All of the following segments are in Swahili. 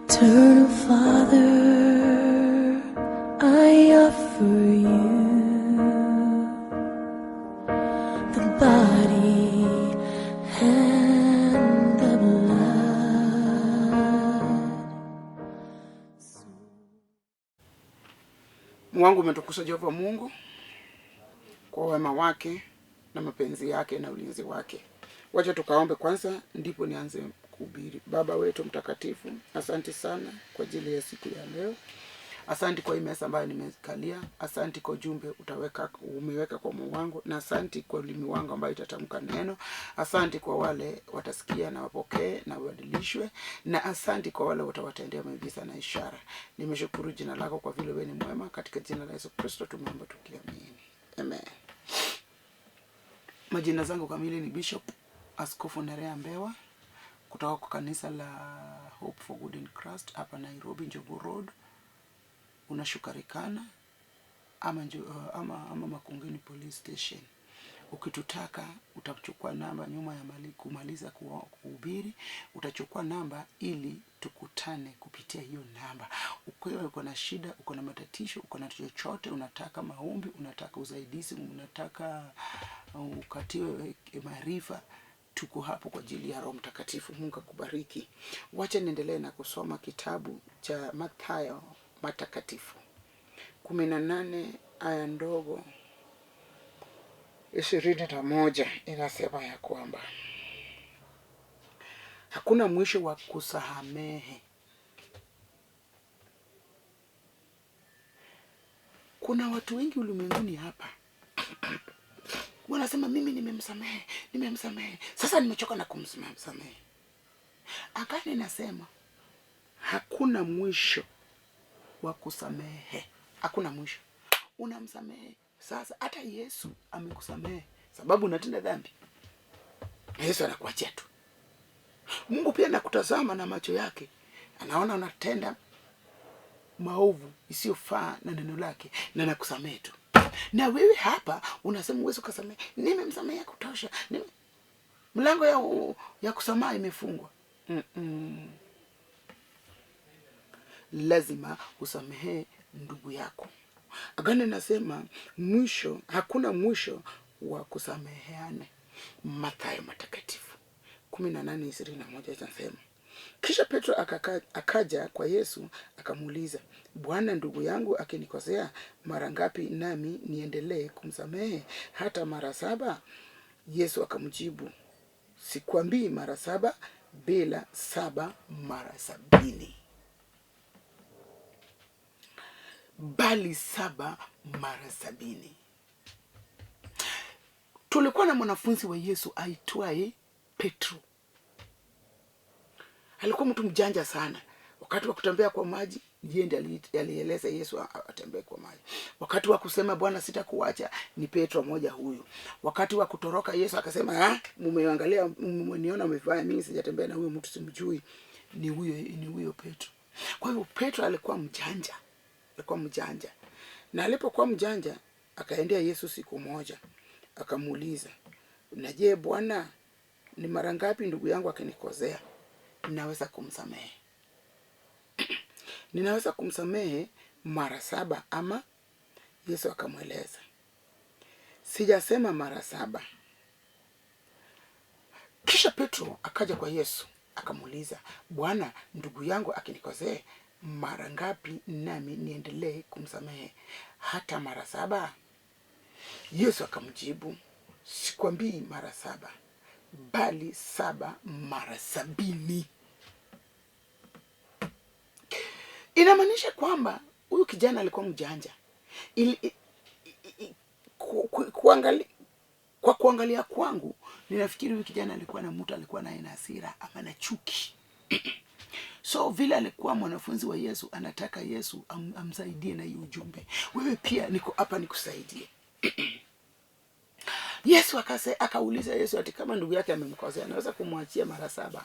Eternal Father, I offer you the body and the blood. Mungu umetukuza Jehova Mungu kwa wema wake na mapenzi yake na ulinzi wake. Wacha tukaombe kwanza ndipo nianze kuhubiri. Baba wetu mtakatifu, asante sana kwa ajili ya siku ya leo. Asante kwa mesa ambayo nimekalia. Asante kwa jumbe umeweka kwa moyo wangu, na asante kwa ulimi wangu ambayo itatamka neno. Asante kwa wale watasikia na wapokee na wabadilishwe, na asante kwa wale watawatendea miujiza na ishara. Nimeshukuru jina lako kwa vile wewe ni mwema. Katika jina la Yesu Kristo tumeomba tukiamini. Amen. Majina zangu kamili ni Bishop Askofu Nereah Mbewa kutoka kwa kanisa la Hope for Good in Christ hapa Nairobi, Njogu Road. Unashuka Rikana ama Makongeni Police Station. Ukitutaka utachukua namba nyuma ya kumaliza kuhubiri, utachukua namba ili tukutane kupitia hiyo namba. Ukiwa uko na shida, uko na matatizo, uko na chochote, unataka maombi, unataka usaidizi, unataka ukatiwe maarifa, tuko hapo kwa ajili ya Roho Mtakatifu. Mungu akubariki. Wacha niendelee na kusoma kitabu cha Mathayo matakatifu 18 aya ndogo 21 inasema ya kwamba hakuna mwisho wa kusamehe. Kuna watu wengi ulimwenguni hapa wanasema mimi nimemsamehe. Sasa nimechoka na kumsamehe. Akani nasema hakuna mwisho wa kusamehe. Hakuna mwisho. Unamsamehe. Sasa hata Yesu amekusamehe sababu unatenda dhambi. Yesu anakuachia tu. Mungu pia anakutazama na macho yake. Anaona unatenda maovu isiyofaa na neno lake, na anakusamehe tu. Na wewe hapa unasema uwezo kusamehe. Nimemsamehe kutosha. Mlango ya kusamaha imefungwa. Lazima usamehe ndugu yako. Agano nasema hakuna mwisho wa kusameheana. Mathayo matakatifu 18:21 inasema, kisha Petro akaja kwa Yesu akamuuliza, Bwana, ndugu yangu akinikosea mara ngapi nami niendelee kumsamehe? Hata mara 7? Yesu akamjibu, sikwambii mara 7, bila 7 mara 70. Bali 7 mara 70. Tulikuwa na mwanafunzi wa Yesu aitwaye Petro. Alikuwa mtu mjanja sana. Wakati wa kutembea kwa maji, yeye ndiye alieleza Yesu atembee kwa maji. Wakati wa kusema Bwana sitakuacha, ni Petro mmoja huyu. Wakati wa kutoroka, Yesu akasema, mmeniona umefanya mimi sijatembea na huyo mtu simjui. Ni huyo Petro. Kwa hivyo Petro alikuwa mjanja. Na alipokuwa mjanja, akaendea Yesu siku moja. Akamuuliza, na je, Bwana, ni mara ngapi ndugu yangu akinikosea ninaweza kumsamehe? Ninaweza kumsamehe mara 7 ama? Yesu akamweleza, sijasema mara 7. Kisha Petro akaja kwa Yesu akamuuliza, Bwana, ndugu yangu akinikosea mara ngapi nami niendelee kumsamehe? Hata mara 7? Yesu akamjibu, sikwambii mara 7, bali 7 mara 70. Inamaanisha kwamba huyu kijana alikuwa mjanja. Kwa kuangalia kwangu, ninafikiri huyu kijana alikuwa na hasira ama na chuki. So vile alikuwa mwanafunzi wa Yesu, anataka Yesu amsaidie na hiyo ujumbe. Wewe pia niko hapa nikusaidie. Yesu akauliza Yesu ati kama ndugu yake amemkosea anaweza kumwachia mara 7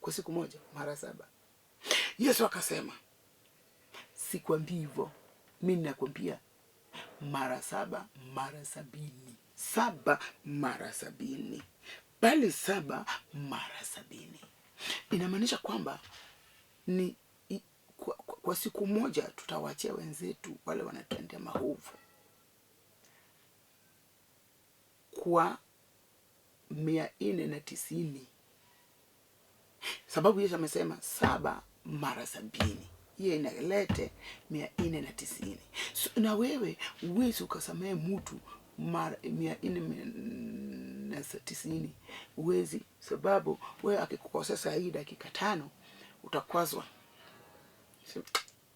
kwa siku moja, mara 7. Yesu akasema, sikwambii hivyo, mimi nakwambia mara 7 mara 70. 7 mara 70, bali 7 mara 70. Inamaanisha kwamba ni kwa siku moja tutawachia wenzetu wale wanatendea maovu kwa 490. Sababu Yesu amesema 7 mara 70. Hiyo inalete 490. So, na wewe uwezi ukasamehe mtu mara 490. Uwezi, sababu wewe akikukosea saa hii dakika 5 utakwazwa.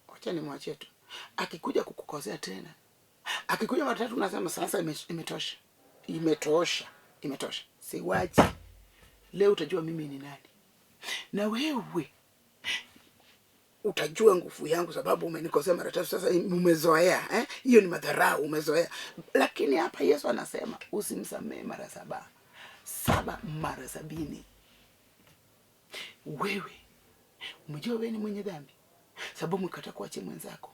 Wacha nimwachie tu. Akikuja kukukosea tena, akikuja mara 3 unasema sasa imetosha. Imetosha. Siwachi. Leo utajua mimi ni nani. Na wewe utajua nguvu yangu, sababu umenikosea mara 3 sasa umezoea. Hiyo ni madharau, umezoea. Lakini hapa Yesu anasema usimsamehe mara 7. 7 mara 70. Wewe umejua wewe ni mwenye dhambi, sababu umekataa kuachia mwenzako.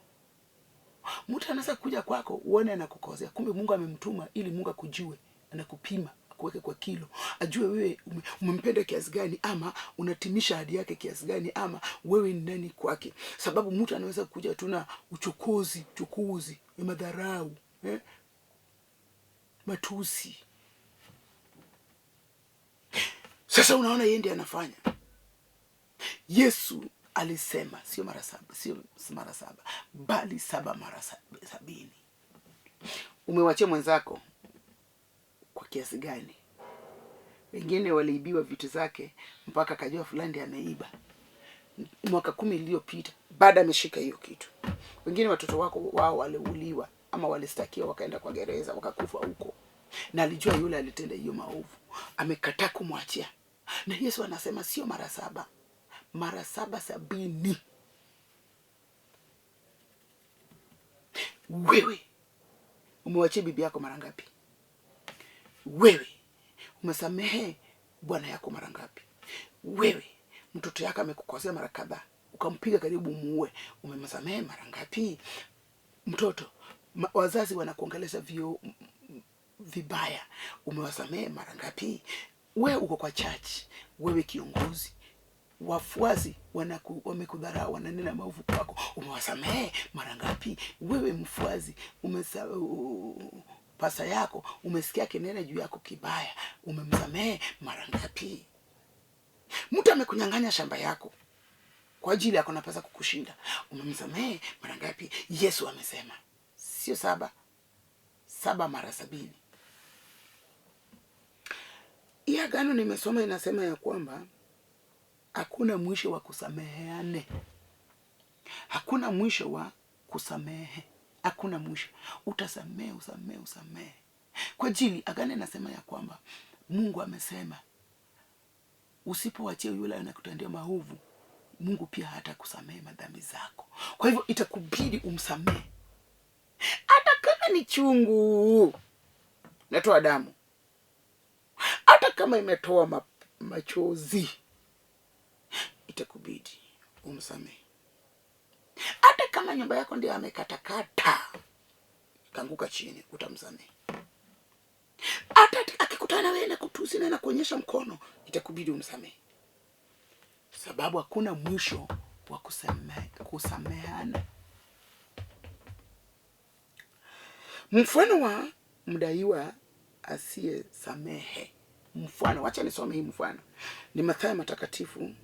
Mtu anaweza kuja kwako uone anakukosea, kumbe Mungu amemtuma ili Mungu akujue, anakupima, akuweke kwa kilo, ajue wewe umempenda kiasi gani, ama unatimisha ahadi yake kiasi gani, ama wewe ni nani kwake. Sababu mtu anaweza kuja tu na uchokozi, madharau, matusi. Sasa unaona yeye ndiye anafanya. Yesu alisema sio mara 7, bali 7 mara 70. Umewachia mwenzako kwa kiasi gani? Wengine waliibiwa vitu zake mpaka akajua fulani ndiye ameiba. Mwaka 10 iliyopita baada ameshika hiyo kitu. Wengine watoto wao waliuliwa ama walistakiwa wakaenda kwa gereza wakakufa huko. Na alijua yule alitenda hiyo maovu. Amekataa kumwachia. Na Yesu anasema sio mara 7, mara 770. Wewe umewachia bibi yako mara ngapi? Wewe umesamehe bwana yako mara ngapi? Wewe mtoto yako amekukosea mara kadhaa, ukampiga karibu muue, umemsamehe mara ngapi? Mtoto, wazazi wanakuongelesha vibaya, umewasamehe mara ngapi? Wewe uko kwa church, wewe kiongozi, wafuasi wamekudharau, wananena maovu kwako, umewasamehe mara ngapi? Wewe mfuasi, pasa yako umesikia kinene juu yako kibaya, umemsamehe mara ngapi? Mtu amekunyang'anya shamba yako kwa ajili yako na pesa kukushinda, umemsamehe mara ngapi? Yesu amesema sio 7, 7 mara 70. Hii agano nimesoma inasema ya kwamba hakuna mwisho wa kusameheane. Hakuna mwisho wa kusamehe. Hakuna mwisho. Utasamehe. Kwa ajili agano inasema ya kwamba Mungu amesema usipowachia yule anakutendea maovu, Mungu pia hatakusamehe madhambi zako. Kwa hivyo itakubidi umsamehe. Hata kama ni chungu natoa damu, hata kama imetoa machozi, itakubidi umsamehe. Hata kama nyumba yako ndio amekatakata kanguka chini, utamsamehe. Hata akikutana wewe na kutusi na kuonyesha mkono, itakubidi umsamehe. Sababu hakuna mwisho wa kusameheana. Mfano wa mdaiwa asiye samehe. Mfano, wacha nisome hii mfano. Ni Mathayo matakatifu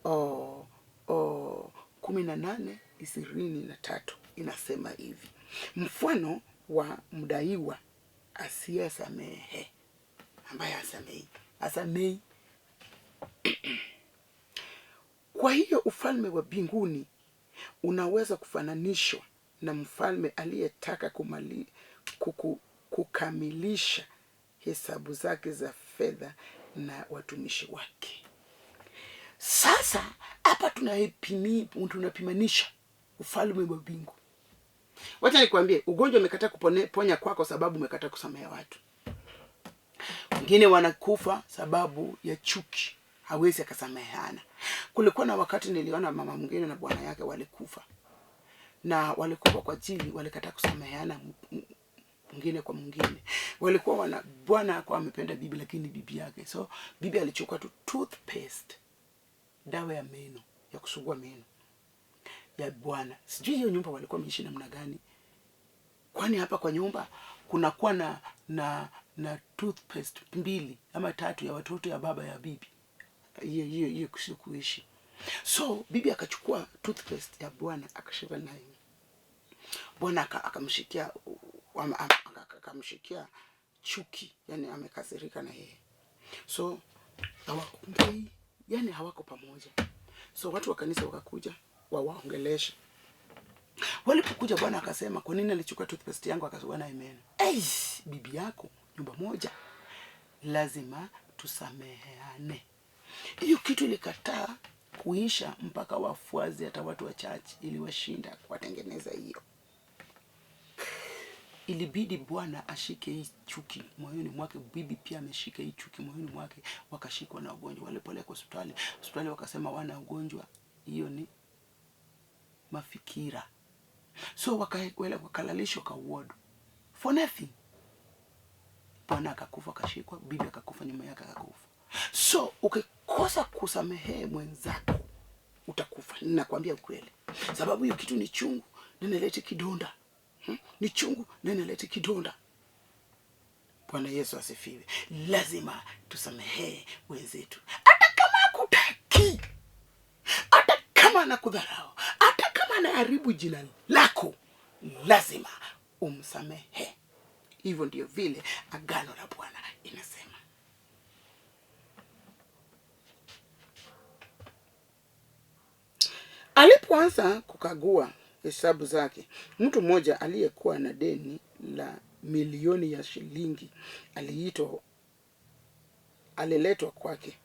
18:23 inasema hivi. Mfano wa mdaiwa asiye samehe, ambaye hasamei. Kwa hiyo ufalme wa mbinguni unaweza kufananishwa na mfalme aliyetaka kukamilisha hesabu zake za fedha na watumishi wake. Sasa hapa tunapimanisha ufalme wa mbingu. Wacha nikwambie, ugonjwa umekataa kuponya kwako sababu umekataa kusamehe watu. Wengine wanakufa sababu ya chuki, hawezi akasameheana. Kulikuwa na wakati niliona mama mwingine na bwana yake walikufa. Na walikufa kwa ajili walikataa kusameheana mwingine kwa mwingine. Walikuwa bwana kwa amependa bibi lakini bibi yake. So bibi alichukua tu toothpaste dawa ya meno, ya kusugua meno ya Bwana. Sijui hiyo nyumba walikuwa wameishi namna gani. Kwani hapa kwa nyumba kunakuwa na toothpaste 2 ama 3 ya watoto ya baba ya bibi. Hiyo kuishi. So bibi akachukua toothpaste ya Bwana akashiba nayo. Bwana akamshikia chuki, yani amekasirika na yeye. So hawakuongei, yani hawako pamoja. So watu wa kanisa wakakuja waongeleshe. Walipokuja Bwana akasema, kwa nini alichukua toothpaste yangu akasugua nayo meno? Bibi yako nyumba moja, lazima tusameheane. Hiyo kitu ilikataa kuisha mpaka wafuazi hata watu wa church ili washinda kuwatengeneza hiyo. Ilibidi Bwana ashike hii chuki moyoni mwake, bibi pia ameshika hii chuki moyoni mwake, wakashikwa na ugonjwa. Walipelekwa hospitali wakasema wana ugonjwa, hiyo ni mafikira. So wakalalishwa kwa ward for nothing. Bwana akakufa, akashikwa, bibi akakufa, nyuma yake akakufa. So ukikosa kusamehe mwenzako utakufa. Ninakwambia ukweli. Sababu hiyo kitu ni chungu, ninaleta kidonda. Ni chungu, ninaleta kidonda. Bwana Yesu asifiwe. Lazima tusamehe wenzetu. Hata kama hakutaki, hata kama anakudharau, hata kama anaharibu jina lako, lazima umsamehe. Hivyo ndio vile agano la Bwana inasema. Alipoanza kukagua hesabu zake, mtu mmoja aliyekuwa na deni la milioni ya shilingi aliletwa kwake.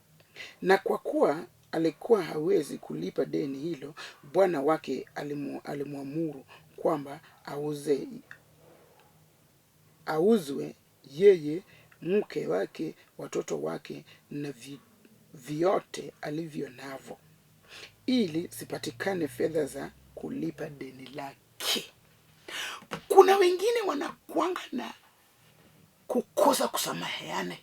Na kwa kuwa alikuwa hawezi kulipa deni hilo, bwana wake alimwamuru kwamba auzwe yeye, mke wake, watoto wake na vyote alivyo navyo, ili zipatikane fedha za kulipa deni lake. Kuna wengine wanakuanga na kukosa kusameheana.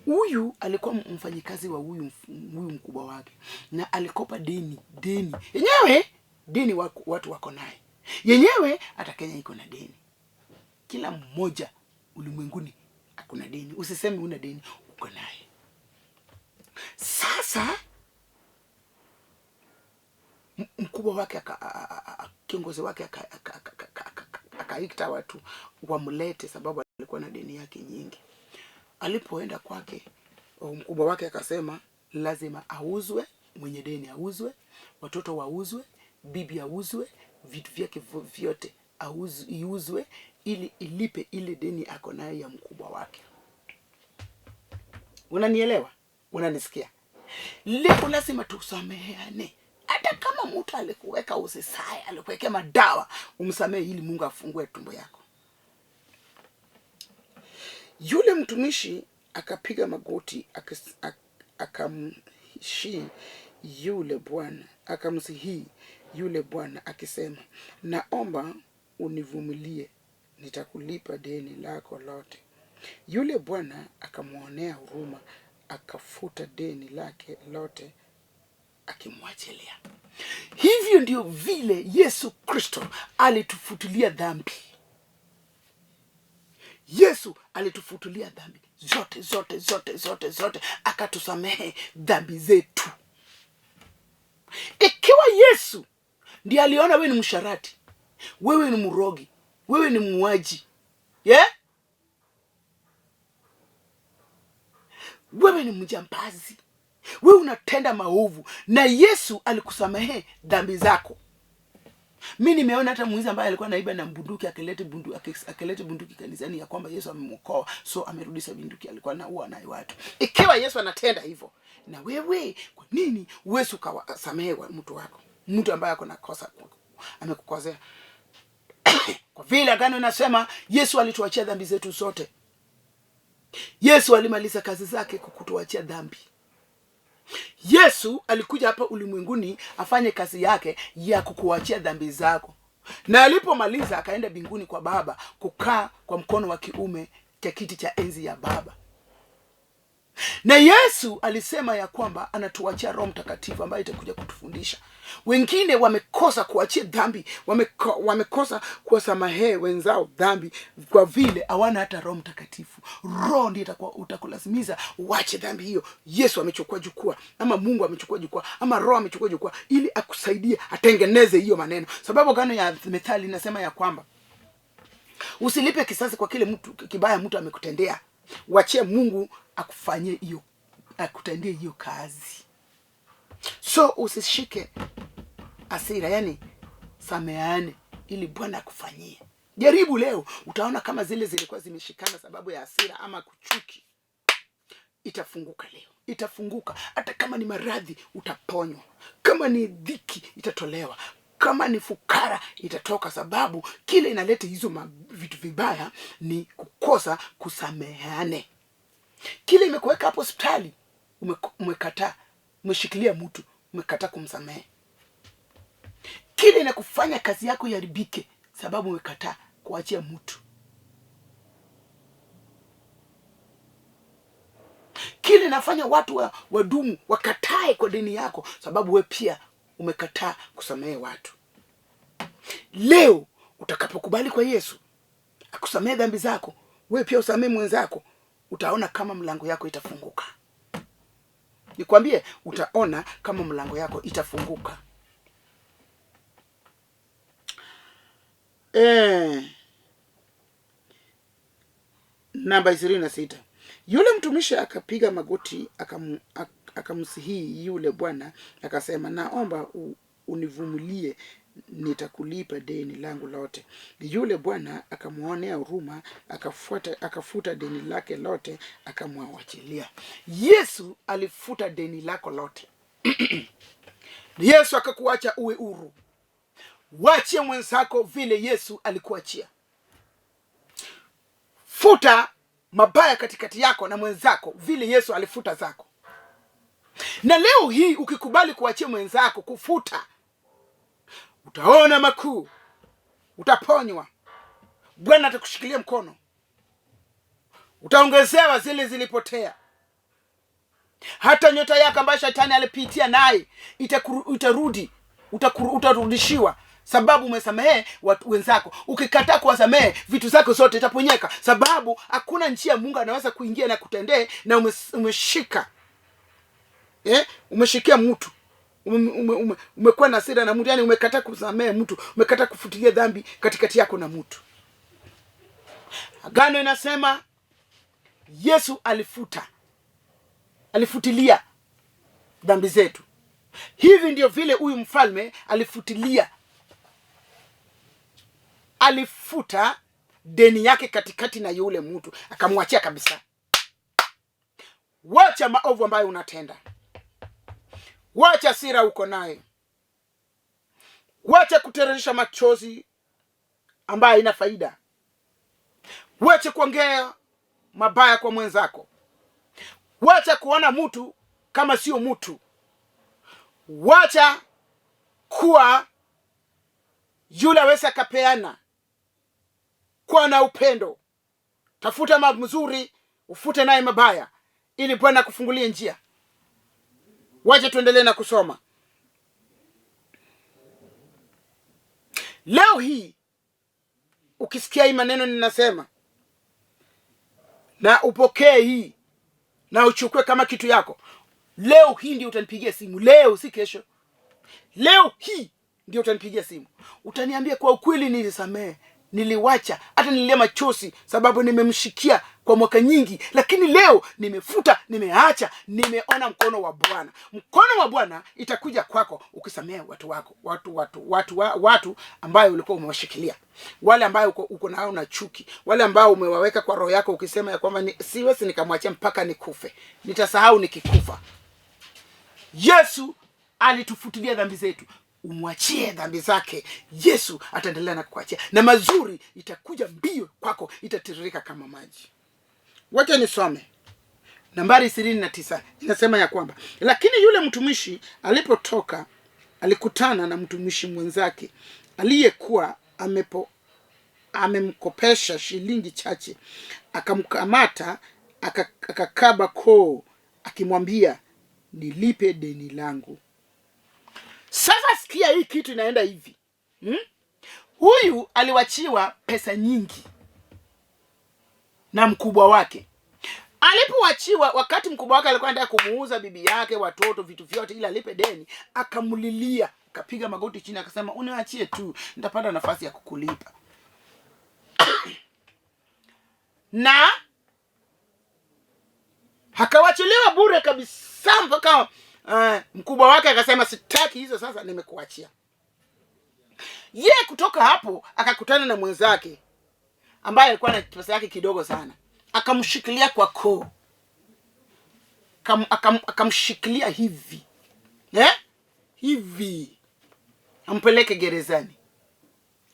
Huyu alikuwa mfanyikazi wa huyu mkubwa wake, na alikopa deni. Yenyewe deni watu wako naye. Yenyewe hata Kenya iko na deni. Kila mmoja ulimwenguni akuna deni. Usiseme una deni, uko naye. Sasa mkubwa wake kiongozi wake akaita watu wamlete, sababu alikuwa na deni yake nyingi. Alipoenda kwake, mkubwa wake akasema lazima auzwe, mwenye deni auzwe, watoto wauzwe, bibi auzwe, vitu vyake vyote iuzwe, ili ilipe ile deni ako nayo ya mkubwa wake. Unanielewa? Unanisikia? Leo lazima tusameheane. Hata kama mtu alikuweka usisai, alikuwekea madawa, umsamehe ili Mungu afungue tumbo yako. Yule mtumishi akapiga magoti, akamsihi yule bwana akisema, naomba univumilie, nitakulipa deni lako lote. Yule bwana akamwonea huruma, akafuta deni lake lote, akimwachilia. Hivyo ndio vile Yesu Kristo alitufutilia dhambi. Yesu alitufutulia dhambi zote, akatusamehe dhambi zetu. Ikiwa Yesu ndiye aliona wewe ni msharati, wewe ni mrogi, wewe ni muuaji, wewe ni mjambazi, wewe unatenda maovu, na Yesu alikusamehe dhambi zako. Mimi nimeona hata mwizi ambaye alikuwa naiba na bunduki akelete bunduki kanisani, ya kwamba Yesu amemwokoa, so amerudisha bunduki alikuwa anaua nayo watu. Ikiwa Yesu anatenda hivyo, na wewe kwa nini uweze kusamehe mtu wako, mtu ambaye ako na kosa amekukosea? Kwa vile agano inasema Yesu alituachia dhambi zetu zote. Yesu alimaliza kazi zake kukutuachia dhambi. Yesu alikuja hapa ulimwenguni afanye kazi yake ya kukuachia dhambi zako. Na alipomaliza akaenda mbinguni kwa Baba, kukaa kwa mkono wa kiume cha kiti cha enzi ya Baba. Na Yesu alisema ya kwamba anatuachia Roho Mtakatifu ambaye itakuja kutufundisha. Wengine wamekosa kuachia dhambi, wamekosa kuwasamehe wenzao dhambi kwa vile hawana hata Roho Mtakatifu. Roho ndiye utakulazimiza uache dhambi hiyo. Yesu amechukua jukwaa, ama Mungu amechukua jukwaa, ama Roho amechukua jukwaa ili akusaidie atengeneze hiyo maneno. Sababu gani ya Methali inasema ya kwamba usilipe kisasi kwa kile mtu kibaya mtu amekutendea. Wachie Mungu akufanyie hiyo, akutendie hiyo kazi. So usishike hasira, yani sameane ili Bwana akufanyie. Jaribu leo, utaona kama zile zilikuwa zimeshikana sababu ya hasira ama kuchuki, itafunguka leo. Itafunguka. Hata kama ni maradhi utaponywa. Kama ni dhiki itatolewa. Kama ni fukara itatoka, sababu kile inaleta hizo vitu vibaya ni kukosa kusameheane. Kile imekuweka hapo hospitali, umekataa, umeshikilia mtu, umekataa kumsamehe. Kile inakufanya kazi yako iharibike, sababu umekataa kuachia mtu. Kile inafanya watu wadumu wakatae kwa dini yako, sababu we pia umekataa kusamehe watu. Leo utakapokubali kwa Yesu akusamehe dhambi zako, wewe pia usamehe mwenzako, utaona kama mlango yako itafunguka. Nikwambie, utaona kama mlango yako itafunguka. Namba 26. Yule mtumishi akapiga magoti akamsihi yule bwana, akasema, naomba univumilie, nitakulipa deni langu lote. Yule bwana akamuonea huruma, akafuta deni lake lote, akamwachilia. Yesu alifuta deni lako lote. Yesu akakuacha uwe huru. Waachie mwenzako vile Yesu alikuachia. Futa mabaya katikati yako na mwenzako vile Yesu alifuta zako. Na leo hii ukikubali kuachia mwenzako, kufuta, utaona makuu. Utaponywa. Bwana atakushikilia mkono. Utaongezewa zile zilipotea. Hata nyota yako ambayo shetani alipitia naye utarudishiwa, sababu umesamehe watu wenzako. Ukikataa kuwasamehe, vitu zako zote itaponyeka, sababu hakuna njia Mungu anaweza kuingia na kutendee na umeshika. Umeshikia mtu. Umekuwa na hasira na mtu, yani umekataa kusamehe mtu, umekataa kufutilia dhambi katikati yako na mtu. Agano inasema Yesu alifutilia dhambi zetu. Hivi ndio vile huyu mfalme alifuta deni yake katikati na yule mtu, akamwachia kabisa. Wacha maovu ambayo unatenda. Wacha hasira uko naye. Wacha kutereresha machozi ambayo haina faida. Wacha kuongea mabaya kwa mwenzako. Wacha kuona mtu kama sio mtu. Wacha kuwa yule aweza kapeana. Kwa na upendo. Tafuta mazuri, ufute naye mabaya, ili Bwana akufungulie njia. Wacha tuendelee na kusoma. Leo hii ukisikia hii maneno ninasema, na upokee hii na uchukue kama kitu yako. Leo hii ndio utanipigia simu. Leo, si kesho. Leo hii ndio utanipigia simu. Utaniambia kwa ukweli, nilisamehe, niliwacha, hata nilia machozi sababu nimemshikia kwa mwaka nyingi, lakini leo nimefuta, nimeacha, nimeona mkono wa Bwana. Mkono wa Bwana itakuja kwako ukisamehe watu wako, watu ambao ulikuwa umewashikilia, wale ambao uko nao na chuki, wale ambao umewaweka kwa roho yako ukisema ya kwamba siwezi nikamwachia mpaka nikufe, nitasahau nikikufa. Yesu alitufutilia dhambi zetu. Umwachie dhambi zake, Yesu ataendelea na kukuachia, na mazuri itakuja mbio kwako, itatiririka kama maji. Wacha nisome nambari 29. Inasema ya kwamba, lakini yule mtumishi alipotoka, alikutana na mtumishi mwenzake aliyekuwa amemkopesha shilingi chache. Akamkamata, akakaba koo akimwambia nilipe deni langu. Sasa sikia hii kitu inaenda hivi. Huyu aliwachiwa pesa nyingi na mkubwa wake. Alipowachiwa, wakati mkubwa wake alikuwa anataka kumuuza bibi yake, watoto, vitu vyote ili alipe deni, akamulilia, akapiga magoti chini akasema uniachie tu, nitapata nafasi ya kukulipa. Na akawachiliwa bure kabisa mpaka mkubwa wake akasema sitaki hizo, sasa nimekuachia. Kutoka hapo akakutana na mwenzake ambaye alikuwa na pesa yake kidogo sana. Akamshikilia kwa koo. Akamshikilia hivi. Hivi. Ampeleke gerezani.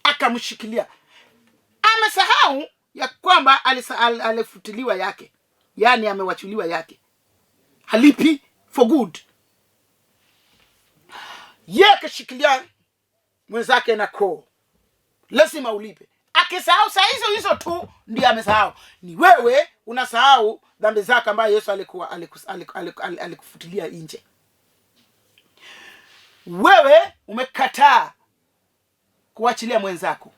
Akamshikilia. Amesahau ya kwamba alifutiliwa yake. Yaani amewachuliwa yake. Halipi for good. Akashikilia mwenzake na koo. Lazima ulipe. Akisahau saa hizo tu ndiye amesahau. Ni wewe unasahau dhambi zako ambazo Yesu alikufutilia nje. Wewe umekataa kuachilia mwenzako.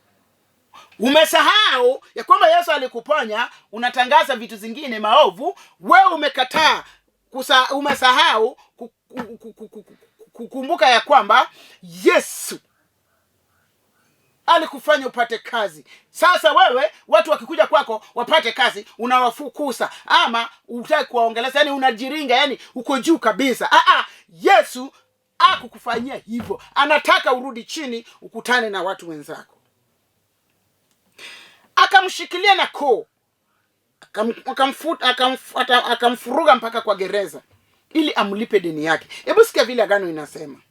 Umesahau ya kwamba Yesu alikuponya, unatangaza vitu zingine maovu. Wewe umekataa, umesahau kukumbuka ya kwamba Yesu alikufanya upate kazi. Sasa wewe watu wakikuja kwako wapate kazi, unawafukuza ama unataka kuwaongeleza, yani unajiringa, yani uko juu kabisa. Yesu akukufanyia hivyo. Anataka urudi chini ukutane na watu wenzako. Akamshikilia na koo. Akamfuruga mpaka kwa gereza ili amlipe deni yake. Hebu sikia vile agano inasema.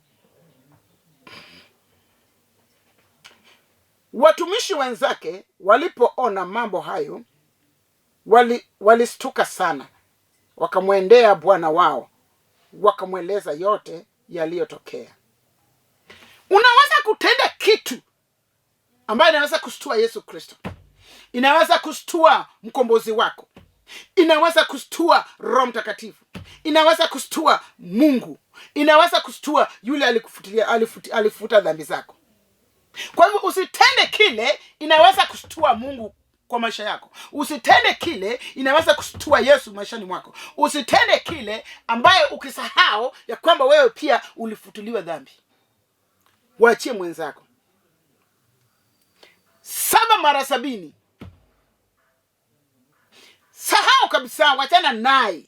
Watumishi wenzake walipoona mambo hayo walistuka sana. Wakamwendea bwana wao, wakamweleza yote yaliyotokea. Unaweza kutenda kitu ambayo inaweza kustua Yesu Kristo. Inaweza kustua mkombozi wako. Inaweza kustua Roho Mtakatifu. Inaweza kustua Mungu. Inaweza kustua yule alikufutilia, alifuta dhambi zako. Kwa hivyo usitende kile inaweza kustua Mungu kwa maisha yako. Usitende kile inaweza kustua Yesu maishani mwako. Usitende kile ambayo ukisahau ya kwamba wewe pia ulifutuliwa dhambi. Waachie mwenzako. 7 mara 70. Sahau kabisa, wachana naye.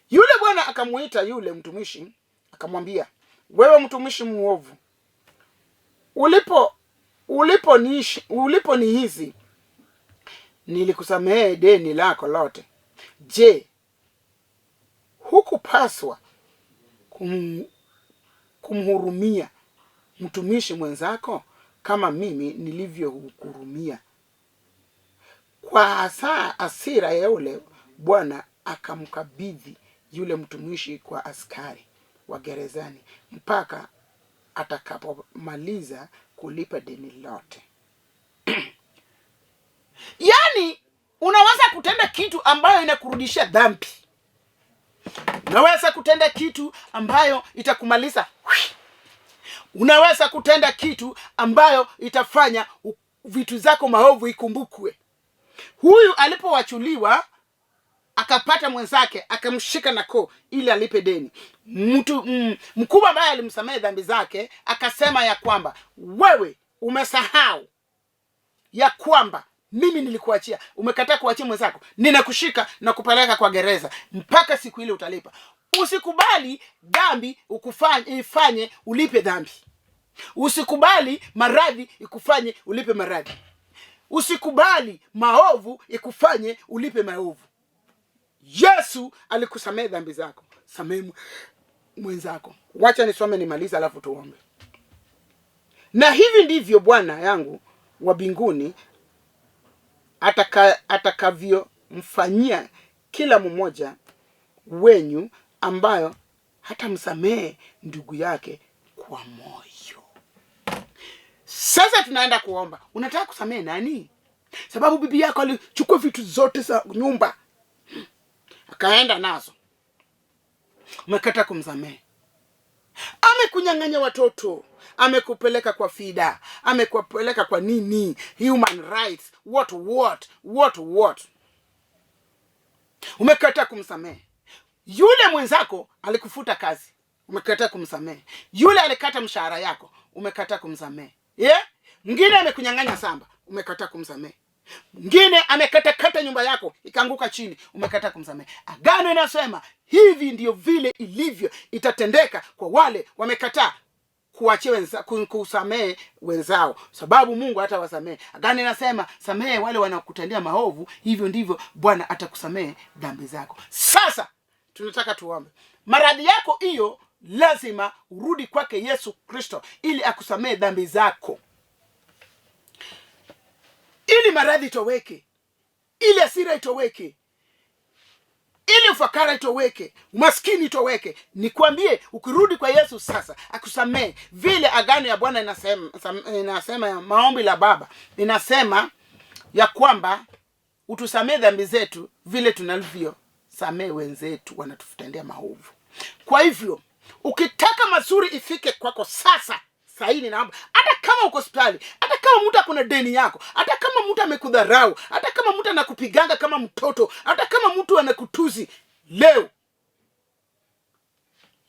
Yule bwana akamuita yule mtumishi, akamwambia, wewe mtumishi muovu, uliponihizi nilikusamehe deni lako lote. Je, hukupaswa kumhurumia mtumishi mwenzako kama mimi nilivyokuhurumia? Kwa hasira ya yule bwana akamkabidhi yule mtumishi kwa askari wa gerezani mpaka atakapomaliza kulipa deni lote. Yani unaweza kutenda kitu ambayo inakurudishia dhambi. Unaweza kutenda kitu ambayo itakumaliza. Unaweza kutenda kitu ambayo itafanya vitu zako maovu ikumbukwe. Huyu alipowachuliwa akapata mwenzake, akamshika na koo ili alipe deni. Mkubwa ambaye alimsamehe dhambi zake akasema ya kwamba wewe umesahau ya kwamba mimi nilikuachia, umekataa kuachia mwenzako, ninakushika na kupeleka kwa gereza mpaka siku ile utalipa. Usikubali dhambi ifanye ulipe dhambi. Usikubali maradhi ikufanye ulipe maradhi. Usikubali maovu ikufanye ulipe maovu. Yesu alikusamehe dhambi zako. Samehe mwenzako. Wacha nisome nimalize alafu tuombe. Na hivi ndivyo Bwana yangu wa mbinguni atakavyomfanyia kila mmoja wenyu ambayo hata msamehe ndugu yake kwa moyo. Sasa tunaenda kuomba. Unataka kusamehe nani? Sababu bibi yako alichukua vitu zote za nyumba. akaenda nazo, umekataa kumsamehe. Amekunyang'anya watoto, amekupeleka kwa FIDA, amekupeleka kwa nini, human rights, what. Umekataa kumsamehe. Yule mwenzako alikufuta kazi, umekataa kumsamehe. Yule alikata mshahara yako, umekataa kumsamehe. Mwingine amekunyang'anya samba, umekataa kumsamehe. Mwingine amekata nyumba yako ikaanguka chini, umekataa kumsamehe. Agano inasema hivi ndio vile ilivyo itatendeka kwa wale wamekataa kuachia kusamehe wenzao, sababu Mungu hata wasamehe. Agano inasema samehe wale wanakutendea maovu, hivyo ndivyo Bwana atakusamehe dhambi zako. Sasa tunataka tuombe. Maradhi yako hiyo lazima urudi kwake Yesu Kristo ili akusamehe dhambi zako, ili maradhi itoweke, ili hasira itoweke, ili ufakara itoweke, umaskini itoweke. Nikwambie, ukirudi kwa Yesu sasa akusamehe, vile agano ya Bwana inasema ya maombi la Baba inasema ya kwamba utusamehe dhambi zetu vile tunavyo samehe wenzetu wanatutendea maovu. Kwa hivyo ukitaka mazuri ifike kwako sasa, saini naomba, hata kama uko hospitali, hata kama mtu akona deni yako, hata kama mtu amekudharau, hata kama mtu anakupiganga kama mtoto, hata kama mtu anakutuzi, leo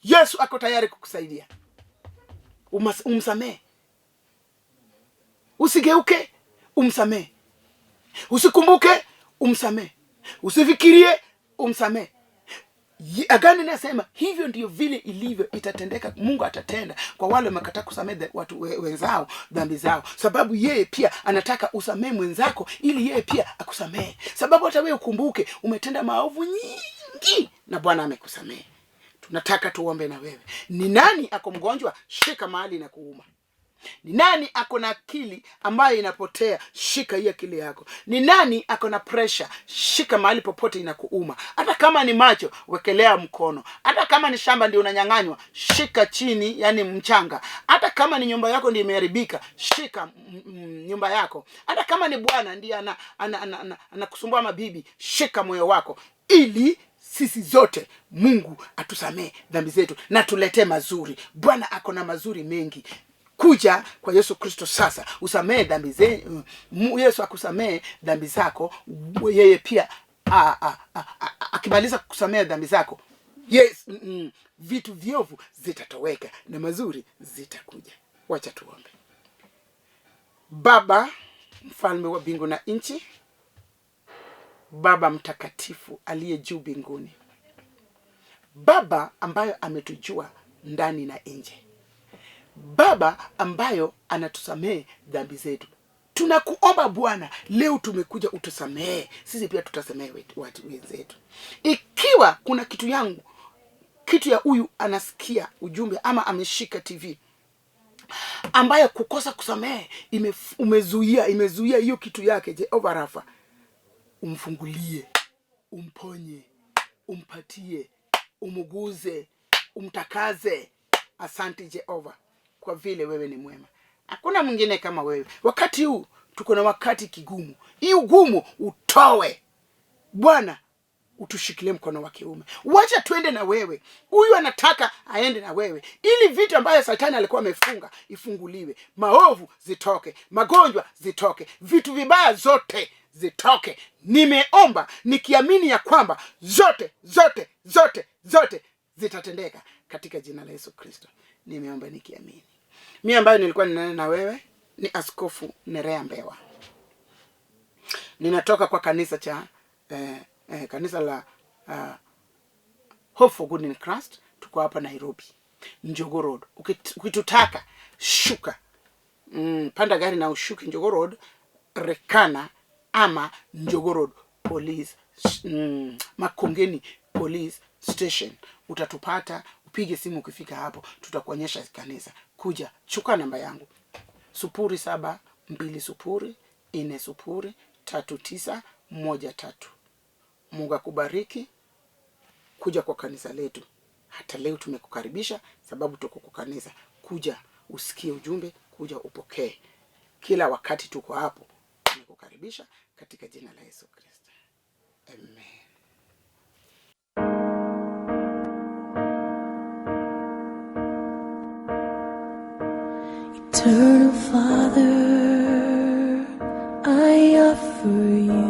Yesu ako tayari kukusaidia. Umsamehe. Usigeuke, umsamehe. Usikumbuke, umsamehe. Usifikirie, umsamehe. Agano inasema hivyo ndio vile ilivyo itatendeka. Mungu atatenda kwa wale wamekataa kusamehe watu wenzao dhambi zao, sababu yeye pia anataka usamehe mwenzako ili yeye pia akusamehe, sababu hata wewe ukumbuke umetenda maovu nyingi na Bwana amekusamehe. Tunataka tuombe na wewe. Ni nani ako mgonjwa? Shika mahali na kuuma. Ni nani ako na akili ambayo inapotea? Shika hiyo akili yako. Ni nani ako na pressure? Shika mahali popote inakuuma. Hata kama ni macho, wekelea mkono. Hata kama ni shamba ndio unanyang'anywa, shika chini, yani mchanga. Hata kama ni nyumba yako ndio imeharibika, shika nyumba yako. Hata kama ni bwana ndiye anakusumbua mabibi, shika moyo wako, ili sisi zote Mungu atusamee dhambi zetu na tuletee mazuri. Bwana ako na mazuri mengi. Kuja kwa Yesu Kristo sasa, usamee dhambi zenu. Yesu akusamee dhambi zako. Yeye pia akimaliza kusamea dhambi zako, yes, vitu viovu zitatoweka na mazuri zitakuja. Wacha tuombe. Baba mfalme wa mbingu na nchi, Baba mtakatifu aliye juu mbinguni, Baba ambayo ametujua ndani na nje, Baba ambayo anatusamehe dhambi zetu, tunakuomba Bwana, leo tumekuja utusamehe. Sisi pia tutasamehe watu wenzetu. Ikiwa kuna kitu ya huyu anasikia ujumbe ama ameshika TV ambaye kukosa kusamehe imezuia hiyo kitu yake, Jehova Rafa, umfungulie, umponye, umpatie, umuguze, umtakaze. Asante Jehova, kwa vile wewe ni mwema. Hakuna mwingine kama wewe. Wakati huu tuko na wakati kigumu. Hii ugumu utowe. Bwana, utushikilie mkono wa kiume. Wacha tuende na wewe. Huyu anataka aende na wewe, ili vitu ambayo Shetani alikuwa amefunga ifunguliwe. Maovu zitoke, magonjwa zitoke, vitu vibaya zote zitoke. Nimeomba nikiamini ya kwamba zote zitatendeka katika jina la Yesu Kristo. Nimeomba nikiamini. Mimi ambayo nilikuwa ninanena na wewe ni Askofu Nereah Mbewa. Ninatoka kwa kanisa la Hope for Good in Christ. Tuko hapa Nairobi, Njogoo Road. Ukitutaka shuka, panda gari na ushuki Njogoo Road, Rekana ama Njogoo Road Police Makongeni Police Station. Utatupata, upige simu ukifika hapo, tutakuonyesha kanisa. Kuja, chukua namba yangu 0720403913. Mungu akubariki. Kuja kwa kanisa letu. Hata leo tumekukaribisha sababu tuko kwa kanisa. Kuja usikie ujumbe, kuja upokee. Kila wakati tuko hapo, tumekukaribisha katika jina la Yesu Kristo. Amen. Eternal Father, I offer you